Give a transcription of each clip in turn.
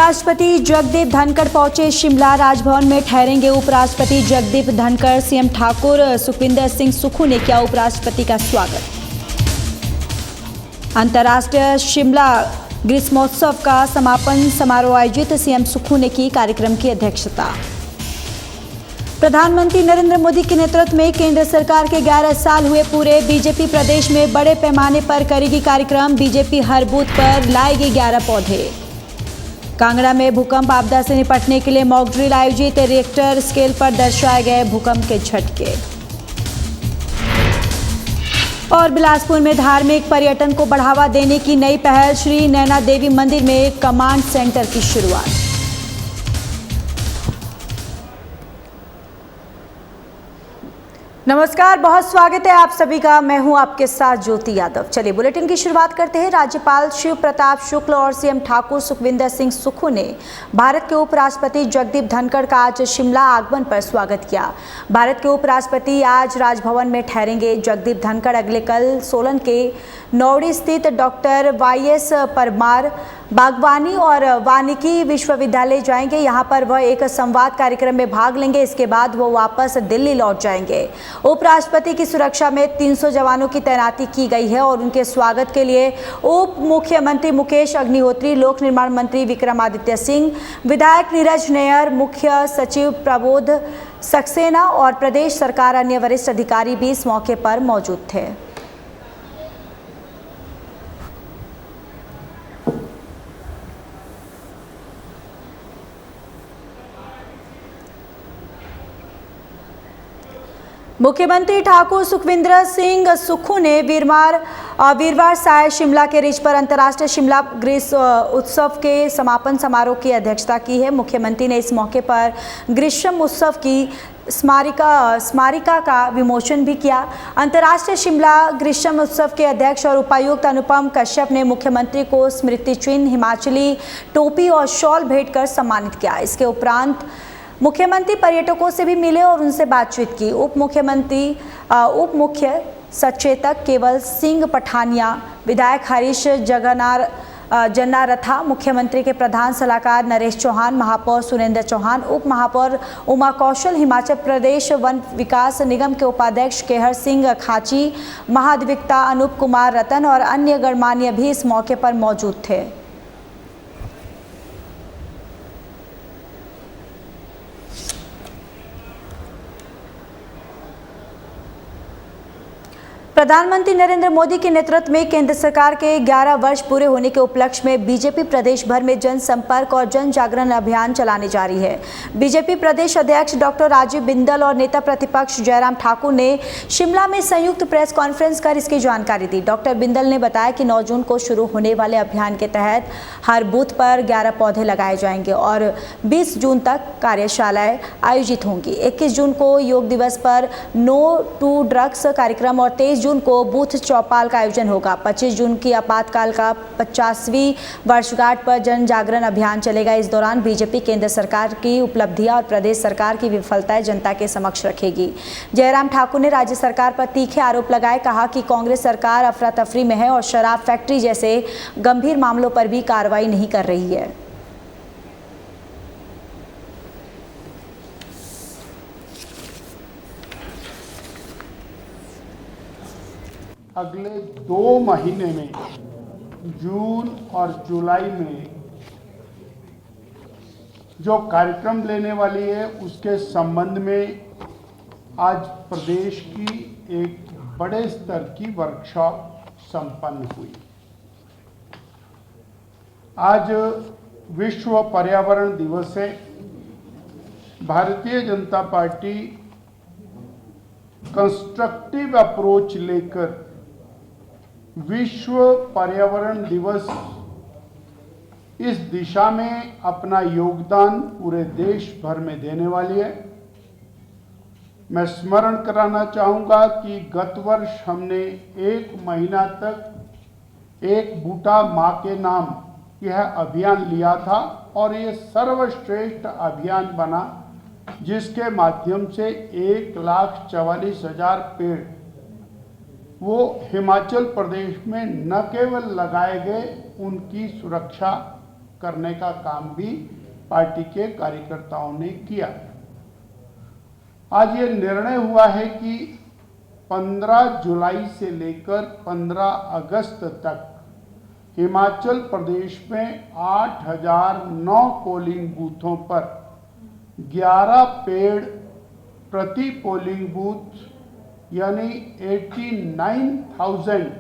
उपराष्ट्रपति जगदीप धनखड़ पहुंचे शिमला। राजभवन में ठहरेंगे उपराष्ट्रपति जगदीप धनखड़। सीएम ठाकुर सुखविंदर सिंह सुक्खू ने किया उपराष्ट्रपति का स्वागत। अंतर्राष्ट्रीय शिमला ग्रीष्मोत्सव का समापन समारोह आयोजित। सीएम सुक्खू ने की कार्यक्रम की अध्यक्षता। प्रधानमंत्री नरेंद्र मोदी के नेतृत्व में केंद्र सरकार के 11 साल हुए पूरे। बीजेपी प्रदेश में बड़े पैमाने पर करेगी कार्यक्रम। बीजेपी हर बूथ पर लाएगी 11 पौधे। कांगड़ा में भूकंप आपदा से निपटने के लिए मॉक ड्रिल आयोजित। रिएक्टर स्केल पर दर्शाए गए भूकंप के झटके। और बिलासपुर में धार्मिक पर्यटन को बढ़ावा देने की नई पहल। श्री नैना देवी मंदिर में कमांड सेंटर की शुरुआत। नमस्कार, बहुत स्वागत है आप सभी का। मैं हूं आपके साथ ज्योति यादव। चलिए बुलेटिन की शुरुआत करते हैं। राज्यपाल शिव प्रताप शुक्ल और सीएम ठाकुर सुखविंदर सिंह सुक्खू ने भारत के उपराष्ट्रपति जगदीप धनखड़ का आज शिमला आगमन पर स्वागत किया। भारत के उपराष्ट्रपति आज राजभवन में ठहरेंगे। जगदीप धनखड़ अगले कल सोलन के नौड़ी स्थित डॉक्टर वाईएस परमार बागवानी और वानिकी विश्वविद्यालय जाएंगे। यहां पर वह एक संवाद कार्यक्रम में भाग लेंगे। इसके बाद वो वापस दिल्ली लौट जाएंगे। उपराष्ट्रपति की सुरक्षा में 300 जवानों की तैनाती की गई है और उनके स्वागत के लिए उप मुख्यमंत्री मुकेश अग्निहोत्री, लोक निर्माण मंत्री विक्रमादित्य सिंह, विधायक नीरज नैयर, मुख्य सचिव प्रबोध सक्सेना और प्रदेश सरकार अन्य वरिष्ठ अधिकारी भी इस मौके पर मौजूद थे। मुख्यमंत्री ठाकुर सुखविंदर सिंह सुक्खू ने वीरवार साय शिमला के रिज पर अंतर्राष्ट्रीय शिमला ग्रीष्म उत्सव के समापन समारोह की अध्यक्षता की है। मुख्यमंत्री ने इस मौके पर ग्रीष्म उत्सव की स्मारिका का विमोचन भी किया। अंतर्राष्ट्रीय शिमला ग्रीष्म उत्सव के अध्यक्ष और उपायुक्त अनुपम कश्यप ने मुख्यमंत्री को स्मृति चिन्ह, हिमाचली टोपी और शॉल भेंट कर सम्मानित किया। इसके उपरांत मुख्यमंत्री पर्यटकों से भी मिले और उनसे बातचीत की। उप मुख्य सचेतक केवल सिंह पठानिया, विधायक हरीश जन्नारथा, मुख्यमंत्री के प्रधान सलाहकार नरेश चौहान, महापौर सुरेंद्र चौहान, उप महापौर उमा कौशल, हिमाचल प्रदेश वन विकास निगम के उपाध्यक्ष केहर सिंह खाची, महाधिवक्ता अनूप कुमार रतन और अन्य गणमान्य भी इस मौके पर मौजूद थे। प्रधानमंत्री नरेंद्र मोदी के नेतृत्व में केंद्र सरकार के 11 वर्ष पूरे होने के उपलक्ष्य में बीजेपी प्रदेश भर में जनसंपर्क और जन जागरण अभियान चलाने जा रही है। बीजेपी प्रदेश अध्यक्ष डॉक्टर राजीव बिंदल और नेता प्रतिपक्ष जयराम ठाकुर ने शिमला में संयुक्त प्रेस कॉन्फ्रेंस कर इसकी जानकारी दी। डॉक्टर बिंदल ने बताया कि 9 जून को शुरू होने वाले अभियान के तहत हर बूथ पर 11 पौधे लगाए जाएंगे और 20 जून तक कार्यशालाएं आयोजित होंगी। 21 जून को योग दिवस पर नो टू ड्रग्स कार्यक्रम और 23 जून को बूथ चौपाल का आयोजन होगा। 25 जून की आपातकाल का 50वीं वर्षगांठ पर जन जागरण अभियान चलेगा। इस दौरान बीजेपी केंद्र सरकार की उपलब्धियां और प्रदेश सरकार की विफलताएं जनता के समक्ष रखेगी। जयराम ठाकुर ने राज्य सरकार पर तीखे आरोप लगाए। कहा कि कांग्रेस सरकार अफरा तफरी में है और शराब फैक्ट्री जैसे गंभीर मामलों पर भी कार्रवाई नहीं कर रही है। अगले 2 महीने में जून और जुलाई में जो कार्यक्रम लेने वाली है उसके संबंध में आज प्रदेश की एक बड़े स्तर की वर्कशॉप संपन्न हुई। आज विश्व पर्यावरण दिवस है। Bharatiya Janata party constructive approach लेकर विश्व पर्यावरण दिवस इस दिशा में अपना योगदान पूरे देश भर में देने वाली है। मैं स्मरण कराना चाहूँगा कि गत वर्ष हमने 1 महीना तक एक बूटा माँ के नाम यह अभियान लिया था और ये सर्वश्रेष्ठ अभियान बना, जिसके माध्यम से 1,44,000 पेड़ वो हिमाचल प्रदेश में न केवल लगाए गए, उनकी सुरक्षा करने का काम भी पार्टी के कार्यकर्ताओं ने किया। आज ये निर्णय हुआ है कि 15 जुलाई से लेकर 15 अगस्त तक हिमाचल प्रदेश में 8009 पोलिंग बूथों पर 11 पेड़ प्रति पोलिंग बूथ यानी 89,000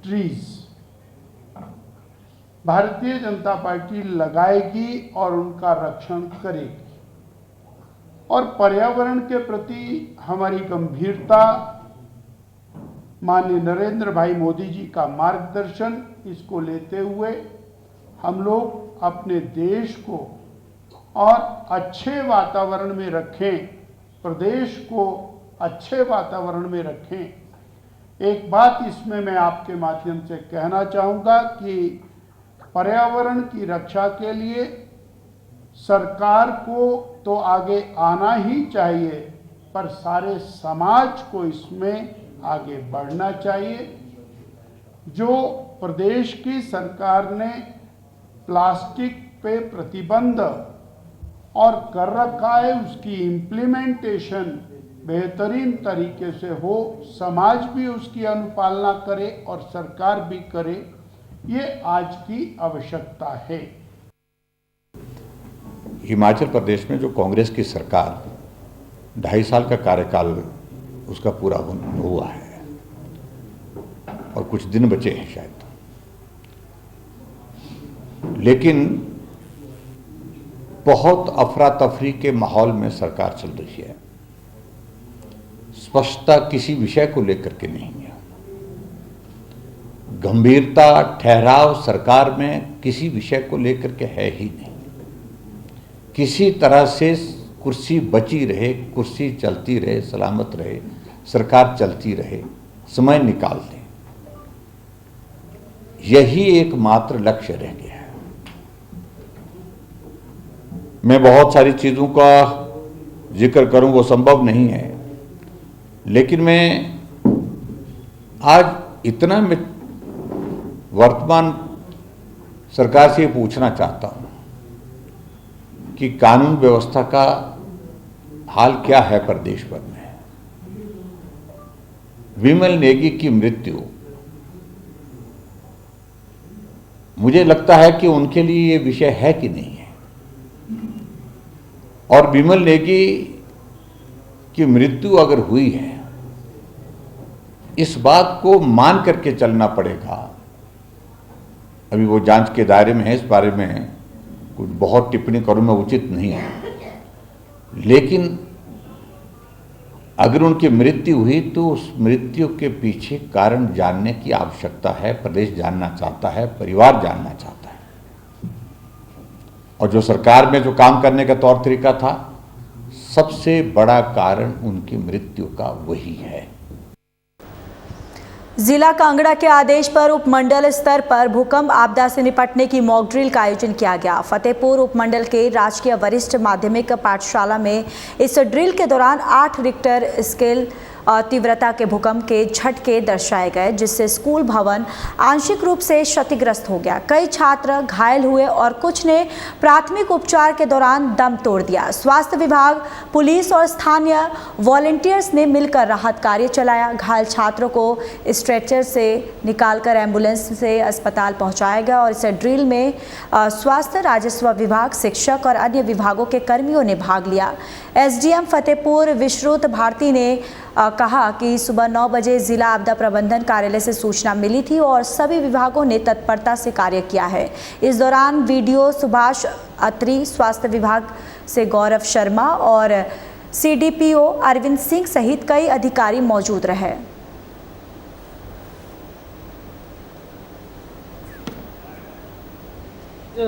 ट्रीज भारतीय जनता पार्टी लगाएगी और उनका रक्षण करेगी। और पर्यावरण के प्रति हमारी गंभीरता, माननीय नरेंद्र भाई मोदी जी का मार्गदर्शन, इसको लेते हुए हम लोग अपने देश को और अच्छे वातावरण में रखें, प्रदेश को अच्छे वातावरण में रखें। एक बात इसमें मैं आपके माध्यम से कहना चाहूँगा कि पर्यावरण की रक्षा के लिए सरकार को तो आगे आना ही चाहिए, पर सारे समाज को इसमें आगे बढ़ना चाहिए। जो प्रदेश की सरकार ने प्लास्टिक पे प्रतिबंध और कर रखा है, उसकी इम्प्लीमेंटेशन बेहतरीन तरीके से हो, समाज भी उसकी अनुपालना करे और सरकार भी करे, ये आज की आवश्यकता है। हिमाचल प्रदेश में जो कांग्रेस की सरकार 2.5 साल का कार्यकाल उसका पूरा हुआ है और कुछ दिन बचे हैं शायद, लेकिन बहुत अफरा तफरी के माहौल में सरकार चल रही है। स्पष्टता किसी विषय को लेकर के नहीं है, गंभीरता ठहराव सरकार में किसी विषय को लेकर के है ही नहीं। किसी तरह से कुर्सी बची रहे, कुर्सी चलती रहे, सलामत रहे, सरकार चलती रहे, समय निकाल दें, यही एकमात्र लक्ष्य रह गया है। मैं बहुत सारी चीज़ों का जिक्र करूं वो संभव नहीं है, लेकिन मैं आज इतना मैं वर्तमान सरकार से पूछना चाहता हूं कि कानून व्यवस्था का हाल क्या है प्रदेश भर में। विमल नेगी की मृत्यु, मुझे लगता है कि उनके लिए ये विषय है कि नहीं है, और विमल नेगी की मृत्यु अगर हुई है, इस बात को मान करके चलना पड़ेगा। अभी वो जांच के दायरे में है, इस बारे में कुछ बहुत टिप्पणी करूं मैं उचित नहीं है, लेकिन अगर उनकी मृत्यु हुई तो उस मृत्यु के पीछे कारण जानने की आवश्यकता है। प्रदेश जानना चाहता है, परिवार जानना चाहता है, और जो सरकार में जो काम करने का तौर तरीका था, सबसे बड़ा कारण उनकी मृत्यु का वही है। जिला कांगड़ा के आदेश पर उपमंडल स्तर पर भूकंप आपदा से निपटने की मॉक ड्रिल का आयोजन किया गया। फतेहपुर उपमंडल के राजकीय वरिष्ठ माध्यमिक पाठशाला में इस ड्रिल के दौरान 8 रिक्टर स्केल तीव्रता के भूकंप के झटके दर्शाए गए, जिससे स्कूल भवन आंशिक रूप से क्षतिग्रस्त हो गया। कई छात्र घायल हुए और कुछ ने प्राथमिक उपचार के दौरान दम तोड़ दिया। स्वास्थ्य विभाग, पुलिस और स्थानीय वॉलंटियर्स ने मिलकर राहत कार्य चलाया। घायल छात्रों को स्ट्रेचर से निकालकर एम्बुलेंस से अस्पताल पहुंचाया गया और इस ड्रिल में स्वास्थ्य, राजस्व विभाग, शिक्षक और अन्य विभागों के कर्मियों ने भाग लिया। एसडीएम फतेहपुर विश्रुत भारती ने कहा कि सुबह 9 बजे जिला आपदा प्रबंधन कार्यालय से सूचना मिली थी और सभी विभागों ने तत्परता से कार्य किया है। इस दौरान वीडियो सुभाष अत्री, स्वास्थ्य विभाग से गौरव शर्मा और सीडीपीओ अरविंद सिंह सहित कई अधिकारी मौजूद रहे।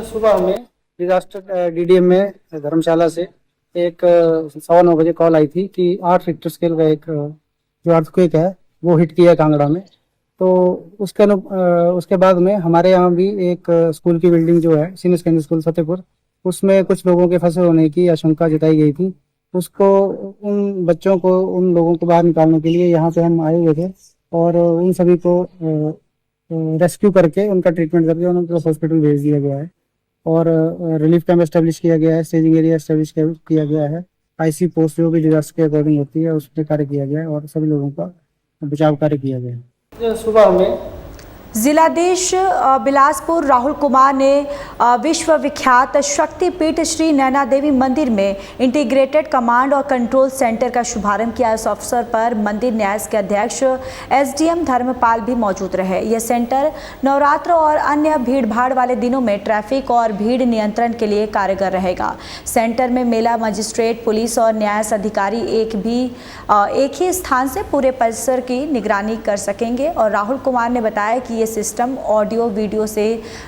सुबह में डिजास्टर डीडीएम में धर्मशाला से एक 9:15 बजे कॉल आई थी कि 8 रिक्टर स्केल का एक जो अर्थक्वेक है वो हिट किया है कांगड़ा में। तो उसके बाद में हमारे यहाँ भी एक स्कूल की बिल्डिंग जो है सीनियर सेकेंडरी स्कूल फतेहपुर, उसमें कुछ लोगों के फंसे होने की आशंका जताई गई थी। उसको उन बच्चों को, उन लोगों को बाहर निकालने के लिए यहाँ पे हम आए हुए थे और उन सभी को रेस्क्यू करके उनका ट्रीटमेंट करके उनको हॉस्पिटल भेज दिया गया है। और रिलीफ कैंप एस्टेब्लिश किया गया है, स्टेजिंग एरिया एस्टेब्लिश किया गया है, आईसी पोस्ट जो भी डिजास्टर के अकॉर्डिंग होती है उस पर कार्य किया गया है और सभी लोगों का बचाव कार्य किया गया है। सुबह में जिलाधीश बिलासपुर राहुल कुमार ने विश्व विख्यात शक्तिपीठ श्री नैना देवी मंदिर में इंटीग्रेटेड कमांड और कंट्रोल सेंटर का शुभारंभ किया। इस अवसर पर मंदिर न्यास के अध्यक्ष एसडीएम धर्मपाल भी मौजूद रहे। यह सेंटर नवरात्र और अन्य भीड़भाड़ वाले दिनों में ट्रैफिक और भीड़ नियंत्रण के लिए कारगर रहेगा। सेंटर में मेला मजिस्ट्रेट, पुलिस और न्यास अधिकारी एक ही स्थान से पूरे परिसर की निगरानी कर सकेंगे। और राहुल कुमार ने बताया कि सिस्टम ऑडियो वीडियो से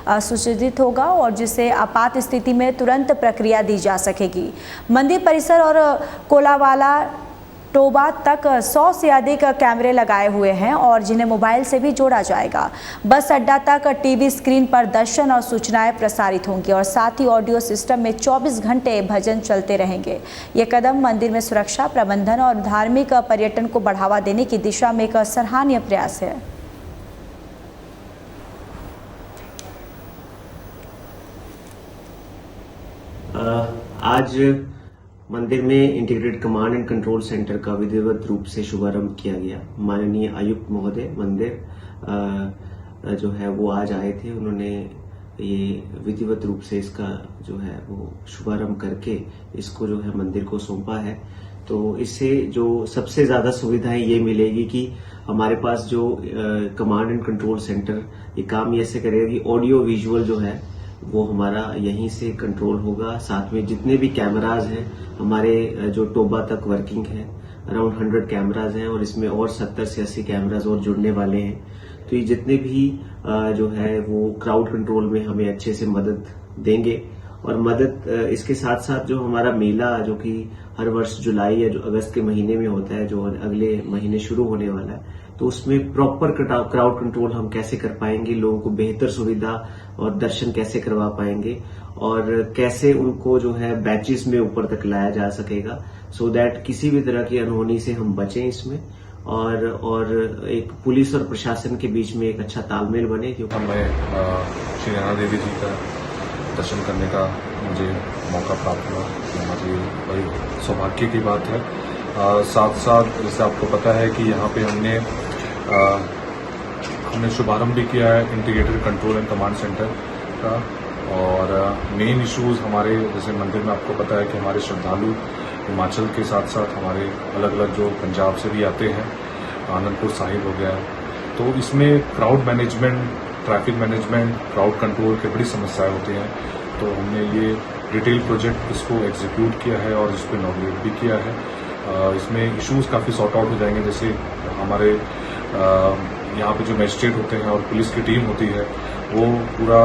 सुसज्जित होगा और जिससे आपात स्थिति में तुरंत प्रक्रिया दी जा सकेगी। मंदिर परिसर और कोलावाला टोबा तक 100 से अधिक कैमरे लगाए हुए हैं और जिन्हें मोबाइल से भी जोड़ा जाएगा। बस अड्डा तक टीवी स्क्रीन पर दर्शन और सूचनाएं प्रसारित होंगी और साथ ही ऑडियो सिस्टम में 24 घंटे भजन चलते रहेंगे। ये कदम मंदिर में सुरक्षा प्रबंधन और धार्मिक पर्यटन को बढ़ावा देने की दिशा में एक सराहनीय प्रयास है। आज मंदिर में integrated command and control centre का विधिवत रूप से शुभारंभ किया गया। माननीय आयुक्त महोदय मंदिर जो है वो आज आए थे। उन्होंने ये विधिवत रूप से इसका जो है वो शुभारंभ करके इसको जो है मंदिर को सौंपा है। तो इससे जो सबसे ज्यादा सुविधाएं ये मिलेगी कि हमारे पास जो कमांड एंड कंट्रोल सेंटर ये काम ऐसे करेगा कि ऑडियो विजुअल जो है वो हमारा यहीं से कंट्रोल होगा। साथ में जितने भी कैमराज हैं हमारे जो टोबा तक वर्किंग है, अराउंड 100 कैमराज हैं और इसमें और 70 से 80 कैमराज और जुड़ने वाले हैं। तो ये जितने भी जो है वो क्राउड कंट्रोल में हमें अच्छे से मदद देंगे। और मदद इसके साथ साथ जो हमारा मेला जो कि हर वर्ष जुलाई या जो अगस्त के महीने में होता है, जो अगले महीने शुरू होने वाला है, तो उसमें प्रॉपर क्राउड कंट्रोल हम कैसे कर पाएंगे, लोगों को बेहतर सुविधा और दर्शन कैसे करवा पाएंगे और कैसे उनको जो है बैचेस में ऊपर तक लाया जा सकेगा, सो दैट किसी भी तरह की अनहोनी से हम बचें इसमें और एक पुलिस और प्रशासन के बीच में एक अच्छा तालमेल बने। क्योंकि मैं श्री नैना देवी जी का दर्शन करने का मुझे मौका प्राप्त हुआ, मुझे बड़ी सौभाग्य की बात है। साथ साथ जैसे आपको पता है कि यहाँ पे हमने शुभारंभ भी किया है integrated control and command centre का। और मेन इश्यूज हमारे जैसे मंदिर में आपको पता है कि हमारे श्रद्धालु हिमाचल के साथ साथ हमारे अलग अलग जो पंजाब से भी आते हैं, आनंदपुर साहिब हो गया, तो इसमें crowd management, traffic management, crowd control की बड़ी समस्याएं होती हैं। तो हमने ये डिटेल प्रोजेक्ट इसको एग्जीक्यूट किया है और इस पर इनॉग्रेट भी किया है। इसमें इश्यूज काफ़ी सॉर्ट आउट हो जाएंगे। जैसे हमारे यहाँ पे जो मजिस्ट्रेट होते हैं और पुलिस की टीम होती है वो पूरा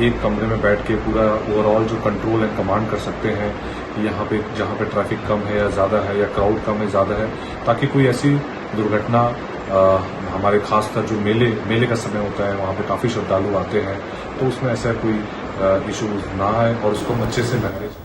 एक कमरे में बैठ के पूरा ओवरऑल जो कंट्रोल एंड कमांड कर सकते हैं यहाँ पे जहाँ पे ट्रैफिक कम है या ज़्यादा है या क्राउड कम है ज़्यादा है, ताकि कोई ऐसी दुर्घटना हमारे खासकर जो मेले का समय होता है वहाँ पे काफ़ी श्रद्धालु आते हैं, तो उसमें ऐसा कोई इशूज ना आए और उसको हम अच्छे से मैनेज।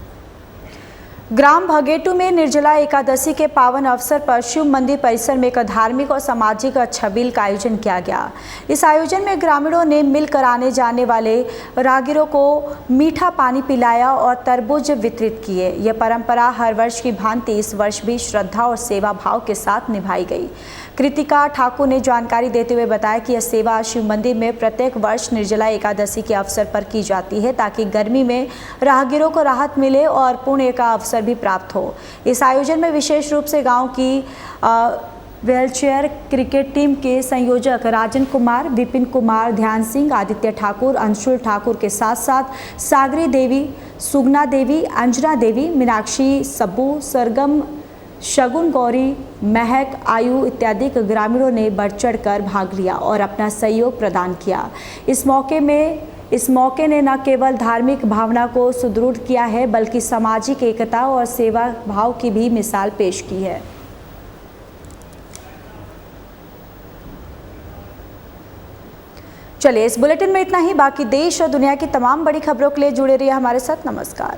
ग्राम भगेटू में निर्जला एकादशी के पावन अवसर पर शिव मंदिर परिसर में एक धार्मिक और सामाजिक छबील का आयोजन किया गया। इस आयोजन में ग्रामीणों ने मिलकर आने जाने वाले राहगीरों को मीठा पानी पिलाया और तरबूज वितरित किए। यह परंपरा हर वर्ष की भांति इस वर्ष भी श्रद्धा और सेवा भाव के साथ निभाई गई। कृतिका ठाकुर ने जानकारी देते हुए बताया कि यह सेवा शिव मंदिर में प्रत्येक वर्ष निर्जला एकादशी के अवसर पर की जाती है ताकि गर्मी में राहगीरों को राहत मिले और पुण्य का अवसर भी प्राप्त हो। इस आयोजन में विशेष रूप से गांव की व्हीलचेयर क्रिकेट टीम के संयोजक राजन कुमार, विपिन कुमार, ध्यान सिंह, आदित्य ठाकुर, अंशुल ठाकुर के साथ साथ सागरी देवी, सुगना देवी, अंजना देवी, मीनाक्षी, सब्बू, सरगम, शगुन गौरी, महक, आयु इत्यादि ग्रामीणों ने बढ़ चढ़कर भाग लिया और अपना सहयोग प्रदान किया। इस मौके ने न केवल धार्मिक भावना को सुदृढ़ किया है बल्कि सामाजिक एकता और सेवा भाव की भी मिसाल पेश की है। चलिए, इस बुलेटिन में इतना ही। बाकी देश और दुनिया की तमाम बड़ी खबरों के लिए जुड़े रहिए हमारे साथ। नमस्कार।